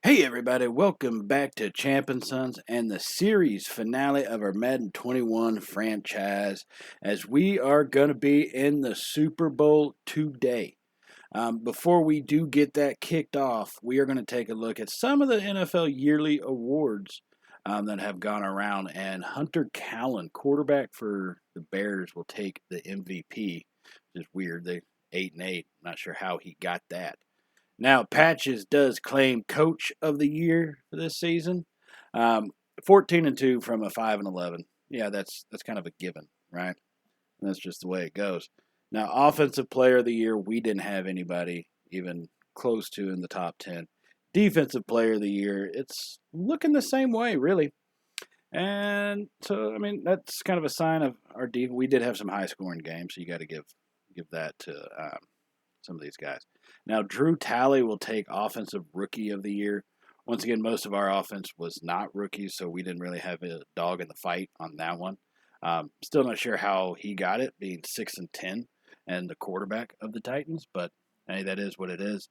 Hey everybody, welcome back to Champ and Sons and the series finale of our Madden 21 franchise as we are going to be in the Super Bowl today. Before we do get that kicked off, we are going to take a look at some of the NFL yearly awards that have gone around, and Hunter Callan, quarterback for the Bears, will take the MVP, which is weird. They 8-8. Not sure how he got that. Now, Patches does claim Coach of the Year for this season. 14-2 from a 5-11. Yeah, that's kind of a given, right? That's just the way it goes. Now, Offensive Player of the Year, we didn't have anybody even close to in the top 10. Defensive Player of the Year, it's looking the same way, really. And so, I mean, that's kind of a sign of our defense. We did have some high-scoring games, so you got to give that to some of these guys. Now, Drew Talley will take Offensive Rookie of the Year. Once again, most of our offense was not rookies, so we didn't really have a dog in the fight on that one. Still not sure how he got it, being 6-10 and the quarterback of the Titans, but hey, that is what it is.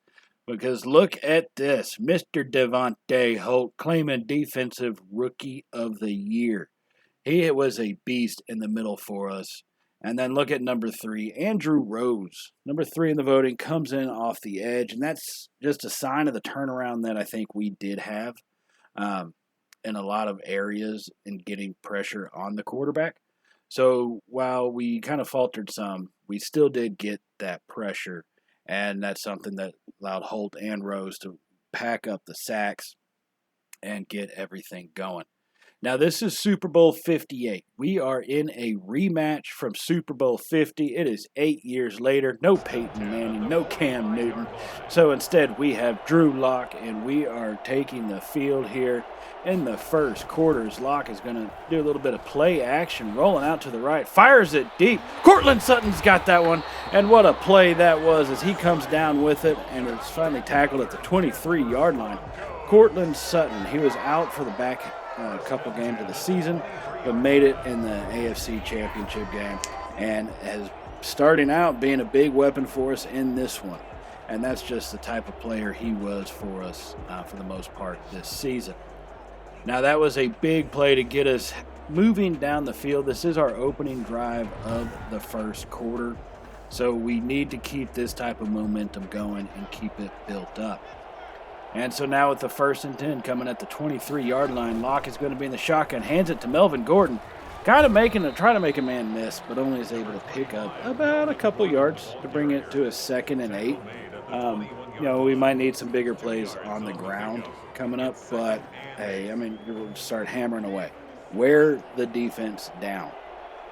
Because look at this, Mr. Devontae Holt claiming Defensive Rookie of the Year. He was a beast in the middle for us. And then look at number 3, Andrew Rose. Number 3 in the voting comes in off the edge, and that's just a sign of the turnaround that I think we did have in a lot of areas in getting pressure on the quarterback. So while we kind of faltered some, we still did get that pressure, and that's something that allowed Holt and Rose to pack up the sacks and get everything going. Now, this is Super Bowl 58. We are in a rematch from Super Bowl 50. It is 8 years later. No Peyton Manning, no Cam Newton. So instead, we have Drew Lock, and we are taking the field here in the first quarters. Lock is going to do a little bit of play action, rolling out to the right, fires it deep. Cortland Sutton's got that one, and what a play that was as he comes down with it, and it's finally tackled at the 23-yard line. Cortland Sutton, he was out for the back a couple games of the season, but made it in the AFC Championship game and is starting out being a big weapon for us in this one. And that's just the type of player he was for us for the most part this season. Now, that was a big play to get us moving down the field. This is our opening drive of the first quarter, so we need to keep this type of momentum going and keep it built up. And so now with the 1st and 10 coming at the 23-yard line, Locke is going to be in the shotgun, hands it to Melvin Gordon. Trying to make a man miss, but only is able to pick up about a couple yards to bring it to a 2nd and 8. We might need some bigger plays on the ground coming up, but hey, I mean, we'll start hammering away. Wear the defense down.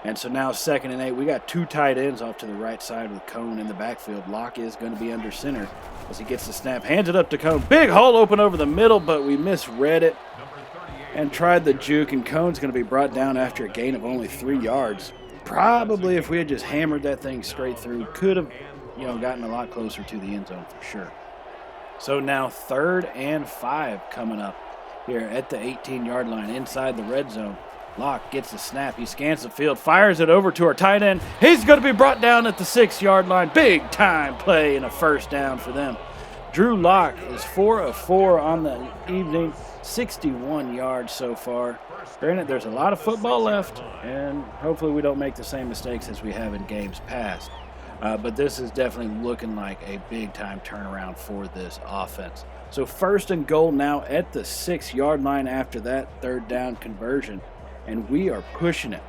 And so now 2nd and 8, we got 2 tight ends off to the right side with Cone in the backfield. Locke is going to be under center as he gets the snap, hands it up to Cone. Big hole open over the middle, but we misread it and tried the juke, and Cone's going to be brought down after a gain of only 3 yards. Probably if we had just hammered that thing straight through, could have gotten a lot closer to the end zone for sure. So now 3rd and 5 coming up here at the 18-yard line inside the red zone. Locke gets the snap. He scans the field, fires it over to our tight end. He's going to be brought down at the 6-yard line. Big time play and a first down for them. Drew Lock is 4 of 4 on the evening, 61 yards so far. Granted, there's a lot of football left, and hopefully we don't make the same mistakes as we have in games past. But this is definitely looking like a big-time turnaround for this offense. So 1st and goal now at the 6-yard line after that 3rd down conversion. And we are pushing it.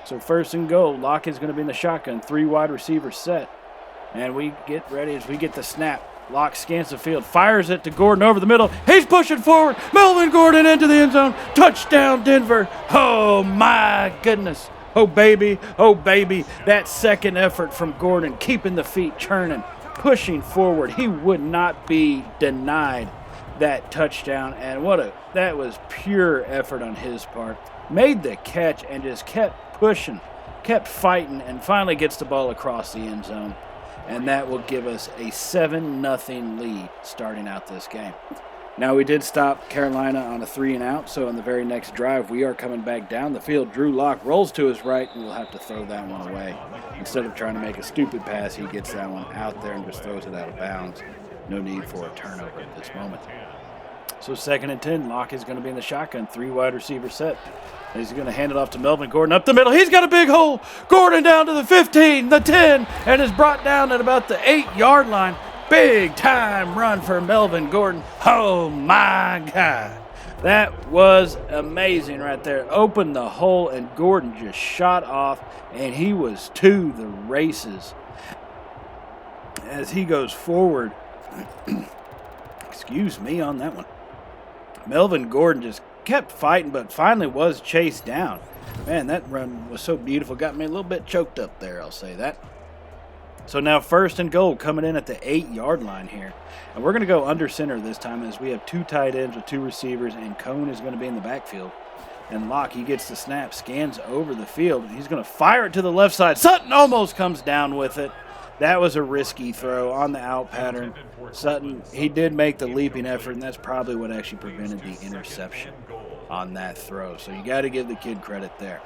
So 1st and goal, Locke is going to be in the shotgun, 3 wide receivers set. And we get ready as we get the snap. Locke scans the field, fires it to Gordon over the middle. He's pushing forward. Melvin Gordon into the end zone. Touchdown, Denver. Oh, my goodness. Oh, baby. Oh, baby. That second effort from Gordon, keeping the feet churning, pushing forward. He would not be denied that touchdown. And that was pure effort on his part. Made the catch and just kept pushing, kept fighting, and finally gets the ball across the end zone. And that will give us a 7-0 lead starting out this game. Now, we did stop Carolina on a 3-and-out, so on the very next drive, we are coming back down the field. Drew Lock rolls to his right, and we'll have to throw that one away. Instead of trying to make a stupid pass, he gets that one out there and just throws it out of bounds. No need for a turnover at this moment. So 2nd and 10, Locke is going to be in the shotgun, 3 wide receiver set. He's going to hand it off to Melvin Gordon up the middle. He's got a big hole. Gordon down to the 15, the 10, and is brought down at about the 8-yard line. Big time run for Melvin Gordon. Oh my God. That was amazing right there. Opened the hole and Gordon just shot off, and he was to the races as he goes forward. Excuse me on that one. Melvin Gordon just kept fighting, but finally was chased down. Man, that run was so beautiful. Got me a little bit choked up there, I'll say that. So now 1st and goal coming in at the 8-yard line here. And we're going to go under center this time as we have 2 tight ends with 2 receivers, and Cone is going to be in the backfield. And Locke, he gets the snap, scans over the field. He's going to fire it to the left side. Sutton almost comes down with it. That was a risky throw on the out pattern. Sutton, he did make the leaping effort, and that's probably what actually prevented the interception on that throw. So you got to give the kid credit there.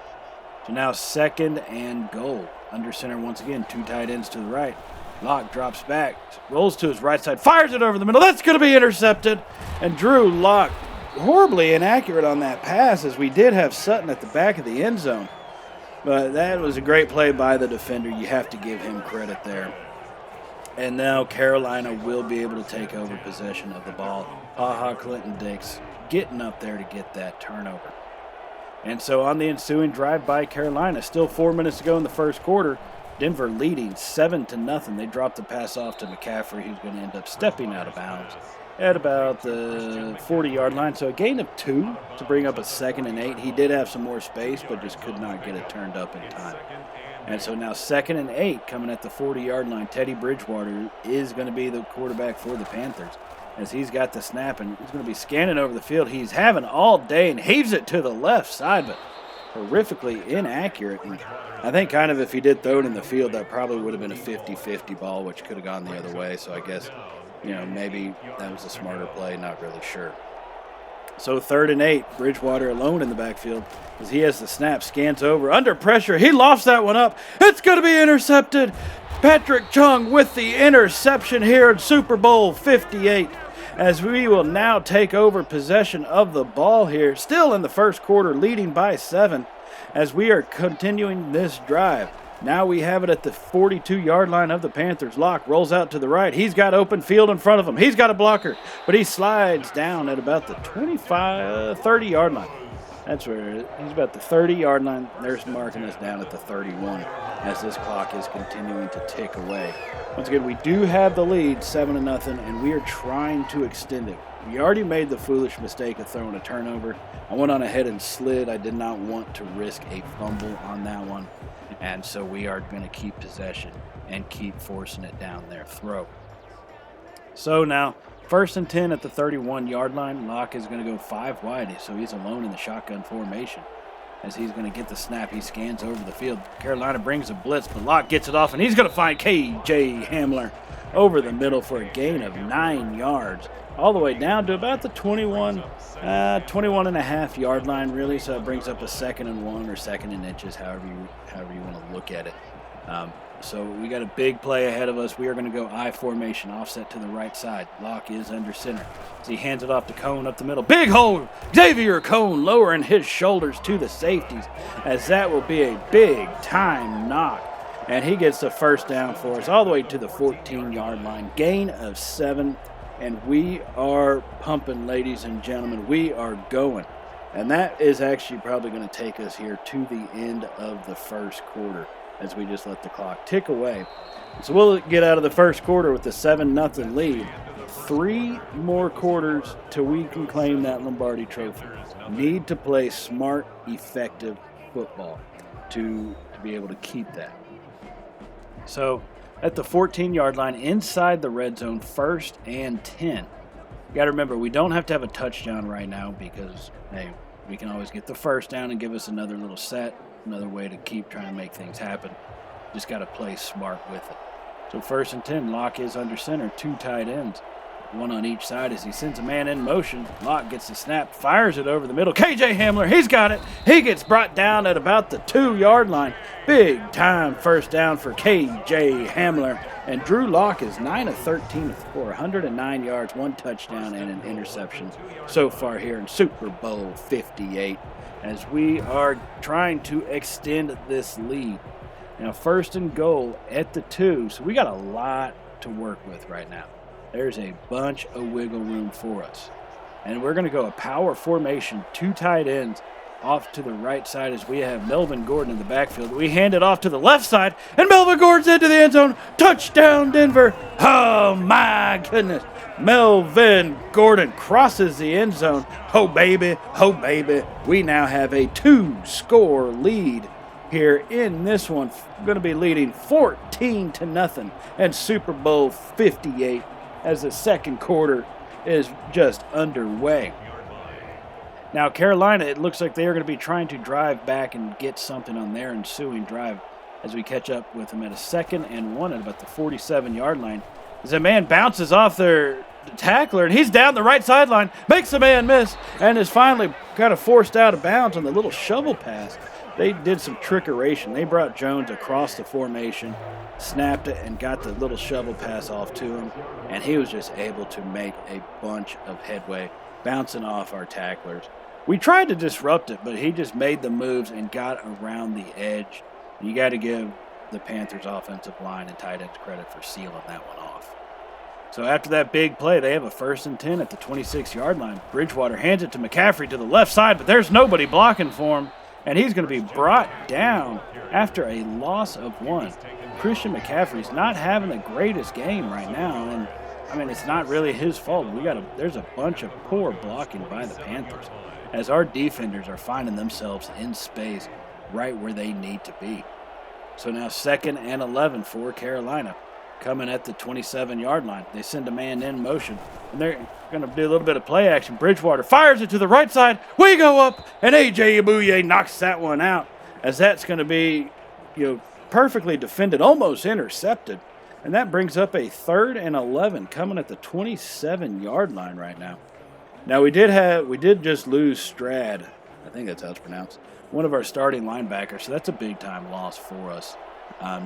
So now 2nd and goal. Under center once again, 2 tight ends to the right. Locke drops back, rolls to his right side, fires it over the middle. That's going to be intercepted. And Drew Locke horribly inaccurate on that pass, as we did have Sutton at the back of the end zone. But that was a great play by the defender. You have to give him credit there. And now Carolina will be able to take over possession of the ball. Clinton-Dix getting up there to get that turnover. And so on the ensuing drive by Carolina, still 4 minutes to go in the first quarter, Denver leading 7-0. They dropped the pass off to McCaffrey, who's going to end up stepping out of bounds at about the 40-yard line. So a gain of 2 to bring up a 2nd and 8. He did have some more space, but just could not get it turned up in time. And so now 2nd and 8 coming at the 40-yard line. Teddy Bridgewater is going to be the quarterback for the Panthers, as he's got the snap and he's going to be scanning over the field. He's having all day and heaves it to the left side, but horrifically inaccurate. And I think kind of if he did throw it in the field, that probably would have been a 50-50 ball, which could have gone the other way. So I guess, maybe that was a smarter play, not really sure. So 3rd and 8, Bridgewater alone in the backfield as he has the snap, scans over, under pressure. He lofts that one up. It's going to be intercepted. Patrick Chung with the interception here in Super Bowl 58. As we will now take over possession of the ball here, still in the first quarter, leading by 7, as we are continuing this drive. Now we have it at the 42-yard line of the Panthers. Locke rolls out to the right. He's got open field in front of him. He's got a blocker, but he slides down at about the 30-yard line. That's where he's about the 30-yard line. There's marking us down at the 31 as this clock is continuing to tick away. Once again, we do have the lead 7-0, and we are trying to extend it. We already made the foolish mistake of throwing a turnover. I went on ahead and slid. I did not want to risk a fumble on that one. And so we are going to keep possession and keep forcing it down their throat. So now, 1st and 10 at the 31-yard line. Locke is going to go 5 wide, so he's alone in the shotgun formation. As he's going to get the snap, he scans over the field. Carolina brings a blitz, but Locke gets it off, and he's going to find K.J. Hamler over the middle for a gain of 9 yards. All the way down to about the 21 and a half yard line, really. So it brings up a 2nd and 1 or 2nd and inches, however you want to look at it. So we got a big play ahead of us. We are going to go I formation, offset to the right side. Locke is under center. So he hands it off to Cone up the middle. Big hole! Xavier Cone lowering his shoulders to the safeties, as that will be a big time knock. And he gets the first down for us all the way to the 14-yard line. Gain of 7. And we are pumping, ladies and gentlemen. We are going. And that is actually probably going to take us here to the end of the first quarter as we just let the clock tick away. So we'll get out of the first quarter with a 7-0 lead. 3 more quarters till we can claim that Lombardi Trophy. Need to play smart, effective football to be able to keep that. So at the 14-yard line, inside the red zone, 1st and 10. You got to remember, we don't have to have a touchdown right now because, hey, we can always get the first down and give us another little set, another way to keep trying to make things happen. Just got to play smart with it. So 1st and 10, Locke is under center, 2 tight ends. one on each side as he sends a man in motion. Locke gets the snap, fires it over the middle. KJ Hamler, he's got it. He gets brought down at about the 2-yard line. Big time first down for KJ Hamler. And Drew Locke is 9 of 13 for 109 yards, 1 touchdown, and an interception so far here in Super Bowl 58 as we are trying to extend this lead. Now, first and goal at the 2, so we got a lot to work with right now. There's a bunch of wiggle room for us. And we're going to go a power formation, 2 tight ends off to the right side as we have Melvin Gordon in the backfield. We hand it off to the left side, and Melvin Gordon's into the end zone. Touchdown, Denver. Oh, my goodness. Melvin Gordon crosses the end zone. Oh, baby. Oh, baby. We now have a 2-score lead here in this one. We're going to be leading 14-0 and Super Bowl 58 as the second quarter is just underway. Now, Carolina, it looks like they are going to be trying to drive back and get something on their ensuing drive as we catch up with them at a 2nd and 1 at about the 47-yard line. As a man bounces off their tackler, and he's down the right sideline, makes the man miss, and is finally kind of forced out of bounds on the little shovel pass. They did some trickeration. They brought Jones across the formation, snapped it, and got the little shovel pass off to him, and he was just able to make a bunch of headway, bouncing off our tacklers. We tried to disrupt it, but he just made the moves and got around the edge. You got to give the Panthers offensive line and tight ends credit for sealing that one off. So after that big play, they have a 1st and 10 at the 26-yard line. Bridgewater hands it to McCaffrey to the left side, but there's nobody blocking for him, and he's going to be brought down after a loss of 1. Christian McCaffrey's not having the greatest game right now, and I mean, it's not really his fault. There's a bunch of poor blocking by the Panthers as our defenders are finding themselves in space right where they need to be. So now 2nd and 11 for Carolina, coming at the 27-yard line. They send a man in motion, and they're going to do a little bit of play action. Bridgewater fires it to the right side. We go up, and A.J. Abuye knocks that one out as that's going to be, perfectly defended, almost intercepted. And that brings up a 3rd and 11 coming at the 27-yard line right now. Now, we did just lose Strad, I think that's how it's pronounced, one of our starting linebackers, so that's a big-time loss for us,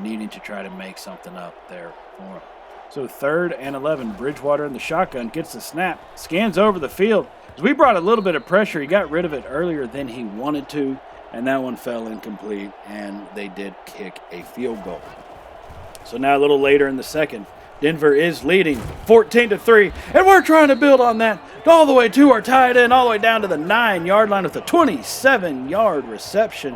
needing to try to make something up there for him. So 3rd and 11, Bridgewater in the shotgun, gets the snap, scans over the field. As we brought a little bit of pressure, he got rid of it earlier than he wanted to, and that one fell incomplete, and they did kick a field goal. So now a little later in the second, Denver is leading 14-3, and we're trying to build on that all the way to our tight end, all the way down to the 9-yard line with a 27-yard reception.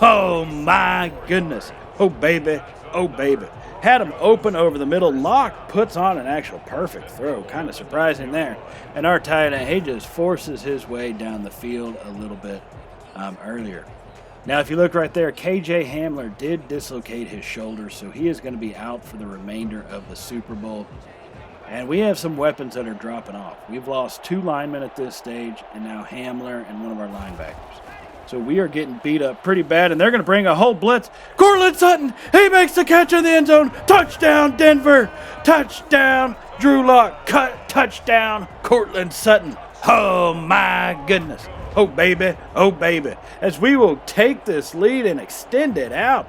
Oh, my goodness. Oh, baby. Oh, baby. Had him open over the middle. Locke puts on an actual perfect throw. Kind of surprising there. And our tight end, he just forces his way down the field a little bit earlier. Now, if you look right there, KJ Hamler did dislocate his shoulder, so he is going to be out for the remainder of the Super Bowl. And we have some weapons that are dropping off. We've lost 2 linemen at this stage, and now Hamler and one of our linebackers. So we are getting beat up pretty bad, and they're going to bring a whole blitz. Cortland Sutton, he makes the catch in the end zone. Touchdown, Denver. Touchdown, Drew Locke. Touchdown, Cortland Sutton. Oh, my goodness. Oh, baby. Oh, baby. As we will take this lead and extend it out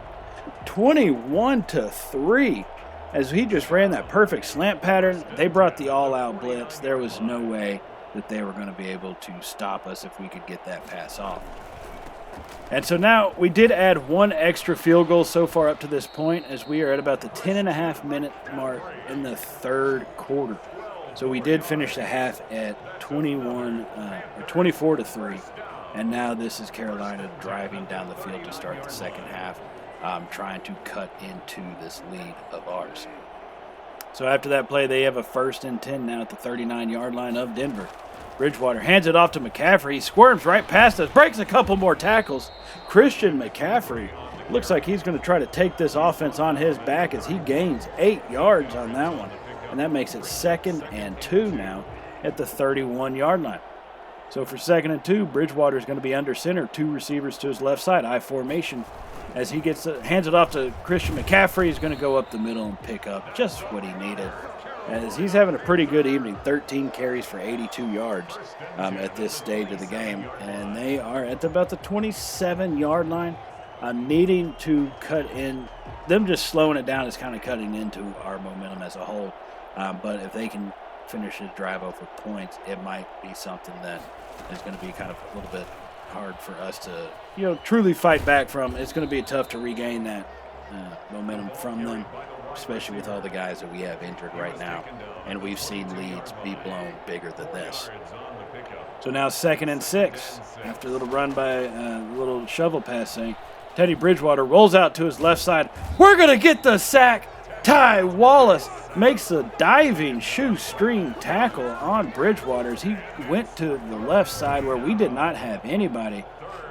21-3. As he just ran that perfect slant pattern, they brought the all-out blitz. There was no way that they were going to be able to stop us if we could get that pass off. And so now we did add 1 extra field goal so far up to this point as we are at about the 10.5-minute mark in the 3rd quarter. So we did finish the half at 24-3, and now this is Carolina driving down the field to start the second half, trying to cut into this lead of ours. So after that play, they have a 1st and 10 now at the 39-yard line of Denver. Bridgewater hands it off to McCaffrey. He squirms right past us, breaks a couple more tackles. Christian McCaffrey looks like he's going to try to take this offense on his back as he gains 8 yards on that one. And that makes it 2nd and 2 now at the 31-yard line. So for 2nd and 2, Bridgewater is going to be under center, 2 receivers to his left side, I formation. As he hands it off to Christian McCaffrey, he's going to go up the middle and pick up just what he needed. as he's having a pretty good evening. 13 carries for 82 yards at this stage of the game. And they are at about the 27-yard line. Needing to cut in. Them just slowing it down is kind of cutting into our momentum as a whole. But if they can finish his drive off with points, it might be something that is going to be kind of a little bit hard for us to, truly fight back from. It's going to be tough to regain that momentum from them, especially with all the guys that we have injured right now. And we've seen leads be blown bigger than this. So now 2nd and 6. After a little run by a little shovel passing, Teddy Bridgewater rolls out to his left side. We're going to get the sack. Ty Wallace makes a diving shoestring tackle on Bridgewater as he went to the left side where we did not have anybody.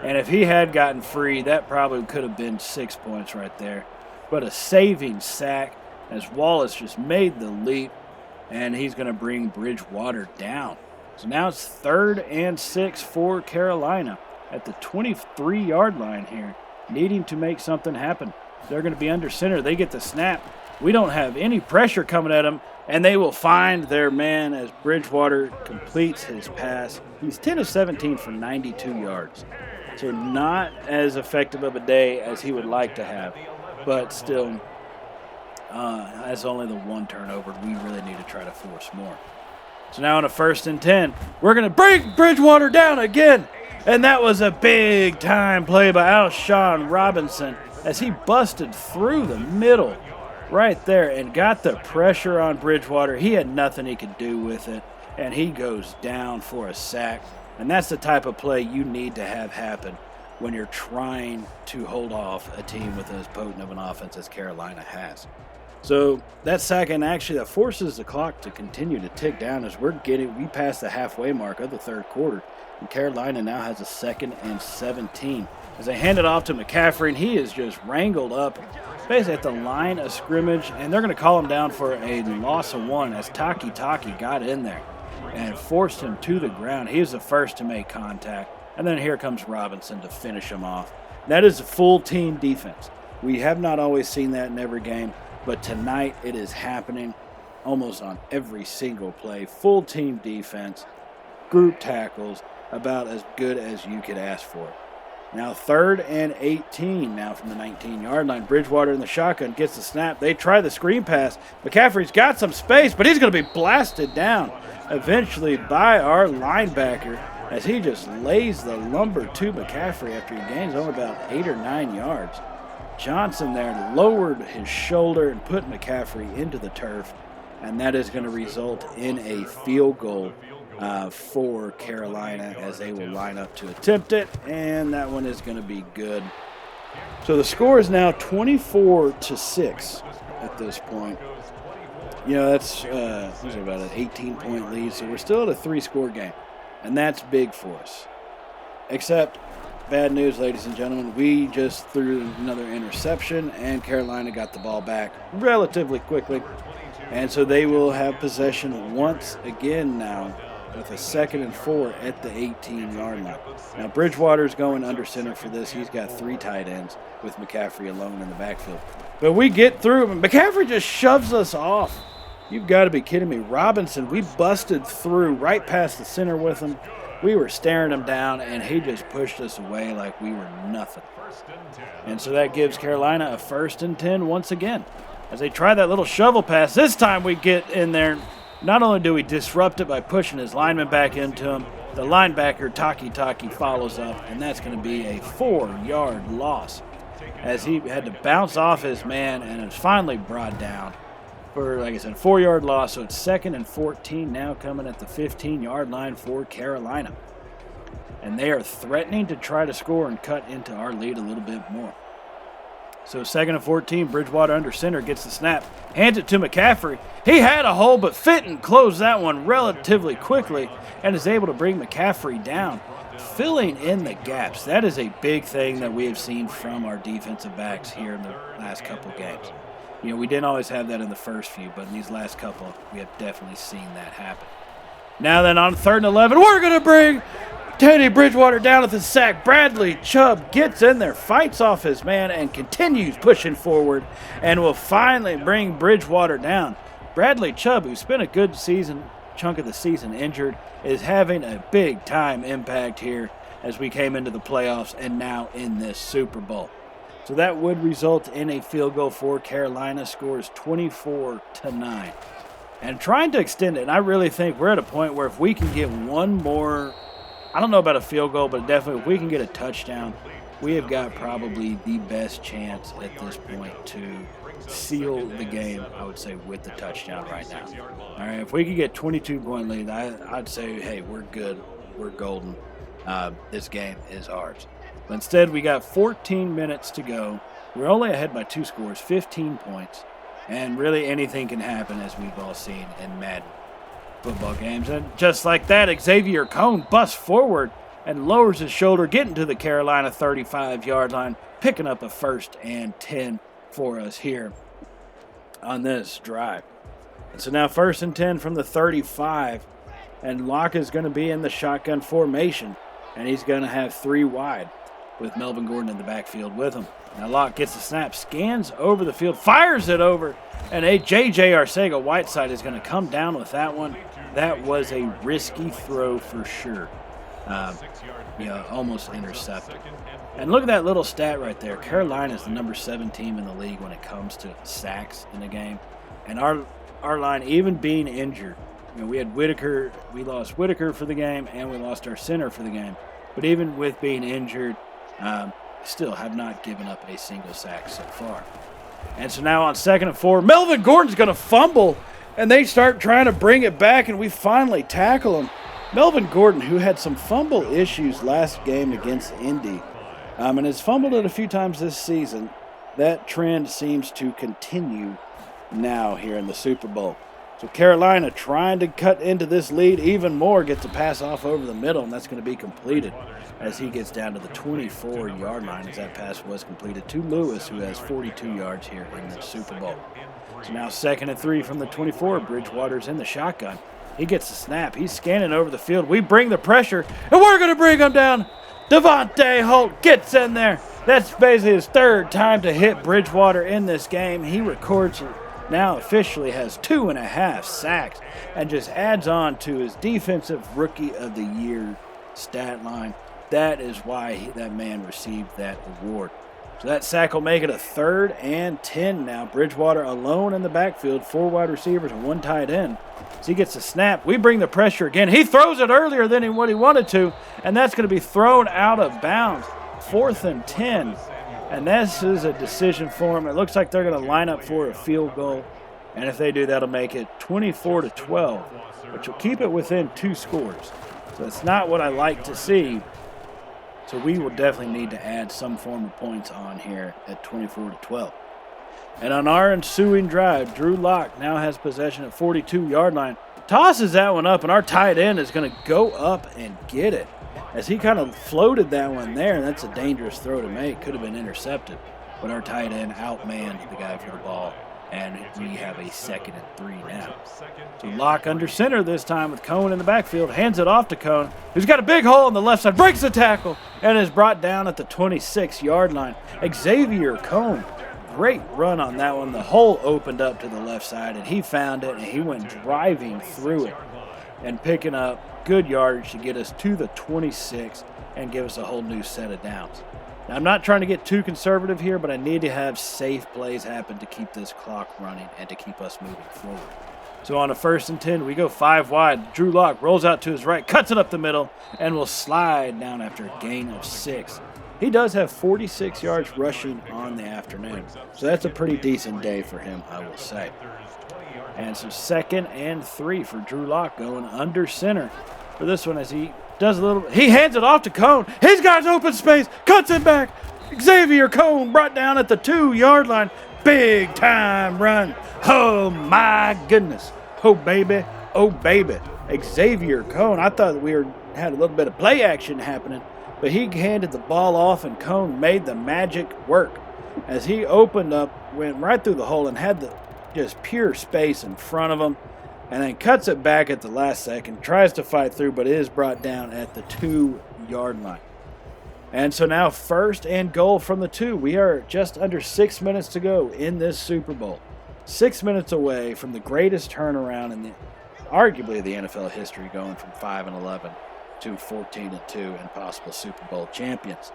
And if he had gotten free, that probably could have been 6 points right there. But a saving sack as Wallace just made the leap, and he's going to bring Bridgewater down. So now it's 3rd and 6 for Carolina at the 23-yard line here, needing to make something happen. They're going to be under center. They get the snap. We don't have any pressure coming at them, and they will find their man as Bridgewater completes his pass. He's 10 of 17 for 92 yards. So not as effective of a day as he would like to have, but still, as only the one turnover, we really need to try to force more. So now on a 1st and 10, we're going to bring Bridgewater down again. And that was a big-time play by Alshon Robinson as he busted through the middle right there and got the pressure on Bridgewater. He had nothing he could do with it, and he goes down for a sack. And that's the type of play you need to have happen when you're trying to hold off a team with as potent of an offense as Carolina has. So that sack, and actually that forces the clock to continue to tick down as we pass the halfway mark of the 3rd quarter. And Carolina now has a 2nd and 17. As they hand it off to McCaffrey, and he is just wrangled up basically at the line of scrimmage, and they're going to call him down for a loss of 1 as Taki got in there and forced him to the ground. He was the first to make contact, and then here comes Robinson to finish him off. That is a full team defense. We have not always seen that in every game, but tonight it is happening almost on every single play. Full team defense, group tackles, about as good as you could ask for. Now 3rd and 18 now from the 19-yard line. Bridgewater in the shotgun gets the snap. They try the screen pass. McCaffrey's got some space, but he's going to be blasted down eventually by our linebacker as he just lays the lumber to McCaffrey after he gains only about 8 or 9 yards. Johnson there lowered his shoulder and put McCaffrey into the turf, and that is going to result in a field goal for Carolina as they will line up to attempt it, and that one is going to be good. So the score is now 24-6 at this point. That's about an 18-point lead, so we're still at a 3-score game, and that's big for us. Except, bad news, ladies and gentlemen, we just threw another interception, and Carolina got the ball back relatively quickly, and so they will have possession once again now with a 2nd and 4 at the 18-yard line. Now, Bridgewater's going under center for this. He's got 3 tight ends with McCaffrey alone in the backfield. But we get through him. McCaffrey just shoves us off. You've got to be kidding me. Robinson, we busted through right past the center with him. We were staring him down, and he just pushed us away like we were nothing. And so that gives Carolina a 1st and 10 once again. As they try that little shovel pass, this time we get in there. Not only do we disrupt it by pushing his lineman back into him, the linebacker, Taki, follows up, and that's going to be a 4-yard loss as he had to bounce off his man and is finally brought down for, like I said, 4-yard loss. So it's 2nd and 14 now coming at the 15-yard line for Carolina. And they are threatening to try to score and cut into our lead a little bit more. So 2nd and 14, Bridgewater under center gets the snap, hands it to McCaffrey. He had a hole, but Fitton closed that one relatively quickly and is able to bring McCaffrey down, filling in the gaps. That is a big thing that we have seen from our defensive backs here in the last couple games. We didn't always have that in the first few, but in these last couple, we have definitely seen that happen. Now then on 3rd and 11, we're going to bring Teddy Bridgewater down at the sack. Bradley Chubb gets in there, fights off his man, and continues pushing forward and will finally bring Bridgewater down. Bradley Chubb, who spent a good chunk of the season injured, is having a big-time impact here as we came into the playoffs and now in this Super Bowl. So that would result in a field goal for Carolina, scores 24-9. And trying to extend it, and I really think we're at a point where if we can get one more, I don't know about a field goal, but definitely if we can get a touchdown, we have got probably the best chance at this point to seal the game, I would say, with the touchdown right now. All right, if we could get 22-point lead, I'd say, hey, we're good. We're golden. This game is ours. But instead, we got 14 minutes to go. We're only ahead by 2 scores, 15 points. And really anything can happen, as we've all seen in Madden football games. And just like that, Xavier Cone busts forward and lowers his shoulder, getting to the Carolina 35-yard line, picking up a 1st and 10 for us here on this drive. And so now 1st and 10 from the 35. And Locke is going to be in the shotgun formation. And he's going to have 3 wide with Melvin Gordon in the backfield with him. Now Locke gets the snap, scans over the field, fires it over, and J.J. Arcega-Whiteside is going to come down with that one. That was a risky throw for sure. Almost intercepted. And look at that little stat right there. Carolina is the number 7 team in the league when it comes to sacks in a game. And our line, even being injured, we had Whitaker, we lost Whitaker for the game, and we lost our center for the game. But even with being injured, still have not given up a single sack so far. And so now on 2nd and 4, Melvin Gordon's going to fumble, and they start trying to bring it back, and we finally tackle him. Melvin Gordon, who had some fumble issues last game against Indy, and has fumbled it a few times this season, that trend seems to continue now here in the Super Bowl. So Carolina trying to cut into this lead even more, gets a pass off over the middle, and that's going to be completed as he gets down to the 24-yard line as that pass was completed to Lewis, who has 42 yards here in the Super Bowl. So now 2nd and 3 from the 24. Bridgewater's in the shotgun. He gets the snap. He's scanning over the field. We bring the pressure, and we're going to bring him down. Devontae Holt gets in there. That's basically his 3rd time to hit Bridgewater in this game. He records it. Now officially has 2.5 sacks and just adds on to his Defensive Rookie of the Year stat line. That is why that man received that award. So that sack will make it a 3rd and 10 now. Bridgewater alone in the backfield, 4 wide receivers and 1 tight end. So he gets a snap. We bring the pressure again. He throws it earlier than what he wanted to, and that's going to be thrown out of bounds. 4th and 10. And this is a decision for them. It looks like they're going to line up for a field goal. And if they do, that'll make it 24-12, which will keep it within 2 scores. So it's not what I like to see. So we will definitely need to add some form of points on here at 24-12. And on our ensuing drive, Drew Lock now has possession at 42-yard line. Tosses that one up, and our tight end is going to go up and get it. As he kind of floated that one there, and that's a dangerous throw to make. Could have been intercepted. But our tight end outmanned the guy for the ball. And we have a 2nd and 3 now. So Locke under center this time with Cone in the backfield. Hands it off to Cone, who's got a big hole on the left side. Breaks the tackle and is brought down at the 26-yard line. Xavier Cone, great run on that one. The hole opened up to the left side, and he found it, and he went driving through it and picking up good yardage to get us to the 26 and give us a whole new set of downs. Now, I'm not trying to get too conservative here, but I need to have safe plays happen to keep this clock running and to keep us moving forward. So on a 1st and 10, we go 5 wide. Drew Lock rolls out to his right, cuts it up the middle, and will slide down after a gain of 6. He does have 46 yards rushing on the afternoon, so that's a pretty decent day for him, I will say. And so 2nd and 3 for Drew Lock going under center for this one as he does a little. He hands it off to Cone. He's got open space, cuts it back. Xavier Cone brought down at the 2-yard line. Big time run. Oh my goodness. Oh baby. Oh baby. Xavier Cone. I thought we had a little bit of play action happening, but he handed the ball off and Cone made the magic work as he opened up, went right through the hole and had the just pure space in front of him, and then cuts it back at the last second, tries to fight through, but is brought down at the 2-yard line. And so now 1st and goal from the 2. We are just under 6 minutes to go in this Super Bowl. 6 minutes away from the greatest turnaround in arguably the NFL history, going from 5-11 to 14-2 and possible Super Bowl champions.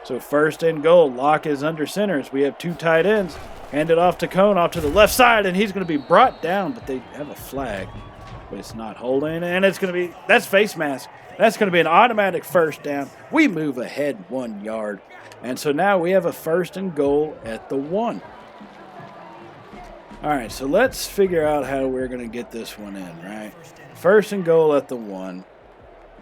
So first and goal, Locke is under center as we have two tight ends. Hand it off to Cone, off to the left side, and he's going to be brought down, but they have a flag. But it's not holding, and it's going to be, that's face mask. That's going to be an automatic first down. We move ahead 1 yard. And so now we have a first and goal at the 1. All right, so let's figure out how we're going to get this one in, right? First and goal at the 1.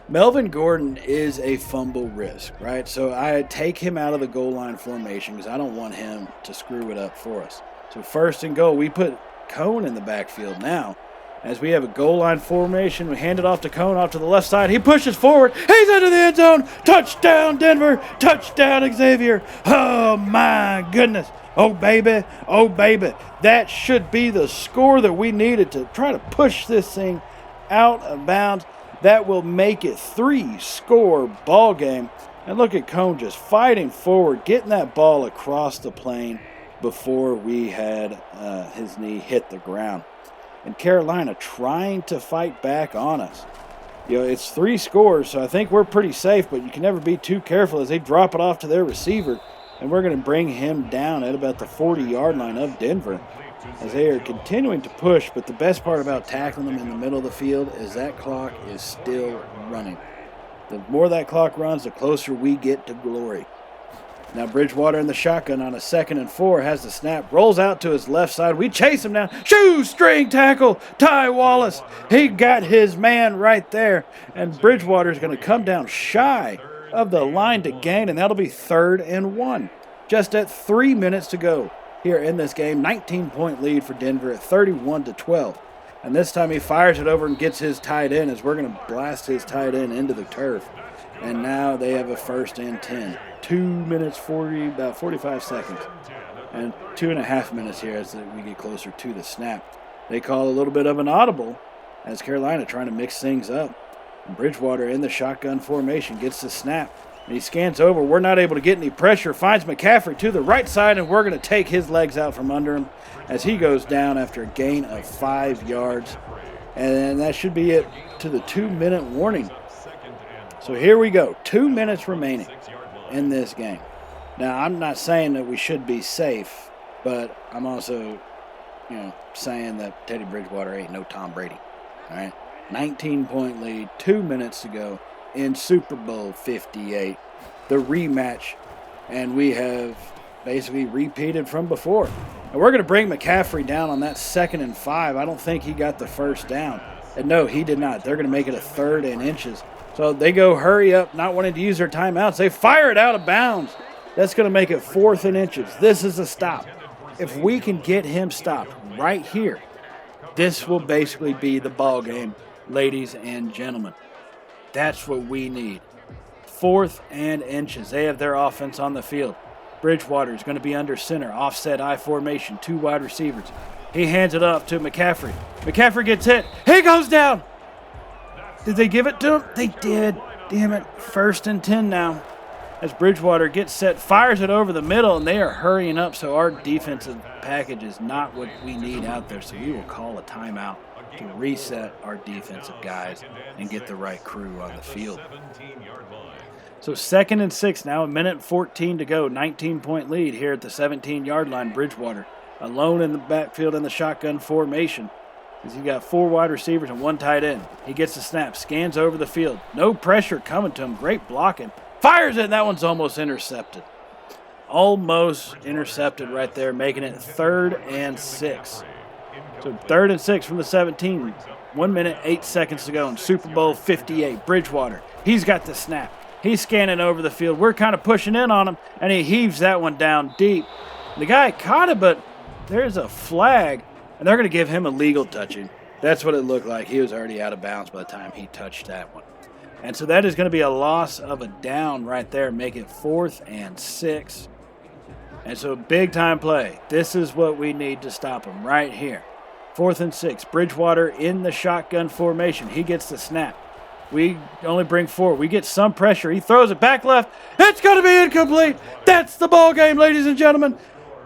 Melvin Gordon is a fumble risk, right? So I take him out of the goal line formation because I don't want him to screw it up for us. So first and goal, we put Cone in the backfield now. As we have a goal line formation, we hand it off to Cone, off to the left side. He pushes forward. He's into the end zone. Touchdown, Denver. Touchdown, Xavier. Oh, my goodness. Oh, baby. Oh, baby. That should be the score that we needed to try to push this thing out of bounds. That will make it 3-score ball game. And look at Cone just fighting forward, getting that ball across the plane before we had his knee hit the ground. And Carolina trying to fight back on us. You know, it's 3 scores, so I think we're pretty safe, but you can never be too careful as they drop it off to their receiver. And we're going to bring him down at about the 40-yard line of Denver as they are continuing to push. But the best part about tackling them in the middle of the field is that clock is still running. The more that clock runs, the closer we get to glory. Now Bridgewater in the shotgun on a 2nd and 4 has the snap, rolls out to his left side. We chase him down. Shoestring tackle, Ty Wallace. He got his man right there. And Bridgewater is going to come down shy of the line to gain, and that'll be 3rd and 1. Just at 3 minutes to go here in this game. 19-point lead for Denver at 31-12. And this time he fires it over and gets his tight end as we're going to blast his tight end into the turf. And now they have a 1st and 10. 2 minutes 40, about 45 seconds. And 2.5 minutes here as we get closer to the snap. They call a little bit of an audible as Carolina trying to mix things up. And Bridgewater in the shotgun formation gets the snap. And he scans over. We're not able to get any pressure. Finds McCaffrey to the right side, and we're going to take his legs out from under him as he goes down after a gain of 5 yards. And that should be it to the 2-minute warning. So here we go. 2 minutes remaining in this game. Now, I'm not saying that we should be safe, but I'm also, saying that Teddy Bridgewater ain't no Tom Brady. All right? 19-point lead, 2 minutes to go in Super Bowl 58, the rematch, and we have basically repeated from before. And we're going to bring McCaffrey down on that 2nd and 5. I don't think he got the first down. And no, he did not. They're going to make it a 3rd and inches. So they go hurry up, not wanting to use their timeouts. They fire it out of bounds. That's going to make it 4th and inches. This is a stop. If we can get him stopped right here, this will basically be the ball game, ladies and gentlemen. That's what we need. 4th and inches. They have their offense on the field. Bridgewater is going to be under center, offset I formation, 2 wide receivers. He hands it off to McCaffrey. McCaffrey gets hit. He goes down. Did they give it to him? They did. Damn it. 1st and 10 now. As Bridgewater gets set, fires it over the middle, and they are hurrying up, so our defensive package is not what we need out there. So we will call a timeout to reset our defensive guys and get the right crew on the field. So 2nd and 6 now, 1:14 to go. 19-point lead here at the 17-yard line. Bridgewater alone in the backfield in the shotgun formation. He's got 4 wide receivers and 1 tight end. He gets the snap, scans over the field. No pressure coming to him. Great blocking. Fires it, and that one's almost intercepted. Almost intercepted right there, making it 3rd and 6. So 3rd and 6 from the 17. 1 minute, 8 seconds to go in Super Bowl 58. Bridgewater, he's got the snap. He's scanning over the field. We're kind of pushing in on him, and he heaves that one down deep. The guy caught it, but there's a flag. And they're going to give him a legal touching. That's what it looked like. He was already out of bounds by the time he touched that one. And so that is going to be a loss of a down right there, make it 4th and 6. And so big time play. This is what we need to stop him right here. 4th and 6. Bridgewater in the shotgun formation. He gets the snap. We only bring 4. We get some pressure. He throws it back left. It's going to be incomplete. That's the ball game, ladies and gentlemen.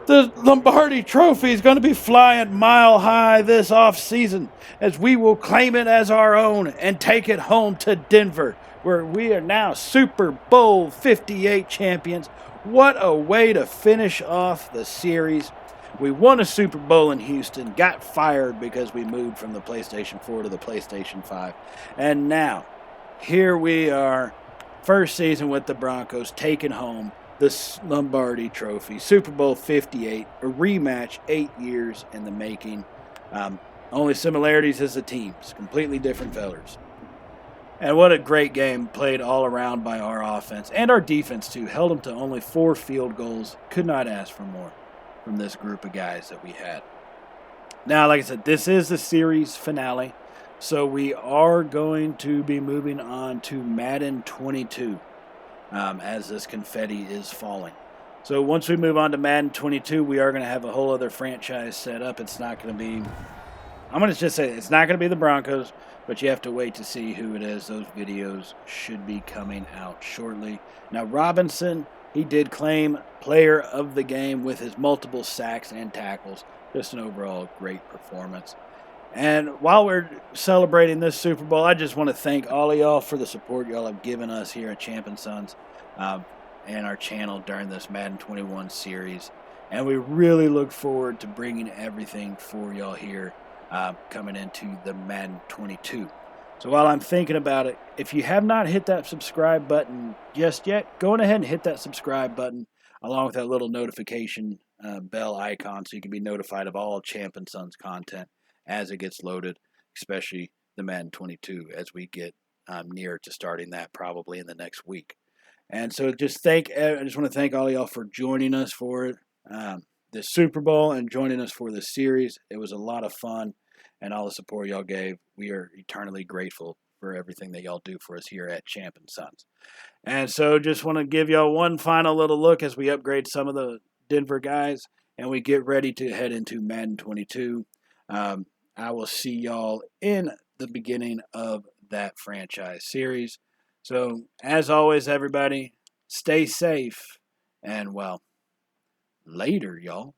The Lombardi Trophy is going to be flying mile high this offseason as we will claim it as our own and take it home to Denver, where we are now Super Bowl 58 champions. What a way to finish off the series. We won a Super Bowl in Houston, got fired because we moved from the PlayStation 4 to the PlayStation 5. And now, here we are, first season with the Broncos, taking home the Lombardi Trophy, Super Bowl 58, a rematch, 8 years in the making. Only similarities is the teams, completely different fellers. And what a great game played all around by our offense and our defense, too. Held them to only 4 field goals. Could not ask for more from this group of guys that we had. Now, like I said, this is the series finale, so we are going to be moving on to Madden 22. As this confetti is falling. So once we move on to Madden 22, we are going to have a whole other franchise set up. It's not going to be, I'm going to just say it's not going to be the Broncos, but you have to wait to see who it is. Those videos should be coming out shortly. Now, Robinson, he did claim player of the game with his multiple sacks and tackles. Just an overall great performance. And while we're celebrating this Super Bowl, I just want to thank all of y'all for the support y'all have given us here at Champ and Sons and our channel during this Madden 21 series. And we really look forward to bringing everything for y'all here coming into the Madden 22. So while I'm thinking about it, if you have not hit that subscribe button just yet, go on ahead and hit that subscribe button along with that little notification bell icon so you can be notified of all Champ and Sons content as it gets loaded, especially the Madden 22 as we get near to starting that probably in the next week. And so I just want to thank all of y'all for joining us for it, this Super Bowl and joining us for this series. It was a lot of fun and all the support y'all gave. We are eternally grateful for everything that y'all do for us here at Champ and Sons. And so just want to give y'all one final little look as we upgrade some of the Denver guys and we get ready to head into Madden 22. I will see y'all in the beginning of that franchise series. So, as always, everybody, stay safe and, well, later, y'all.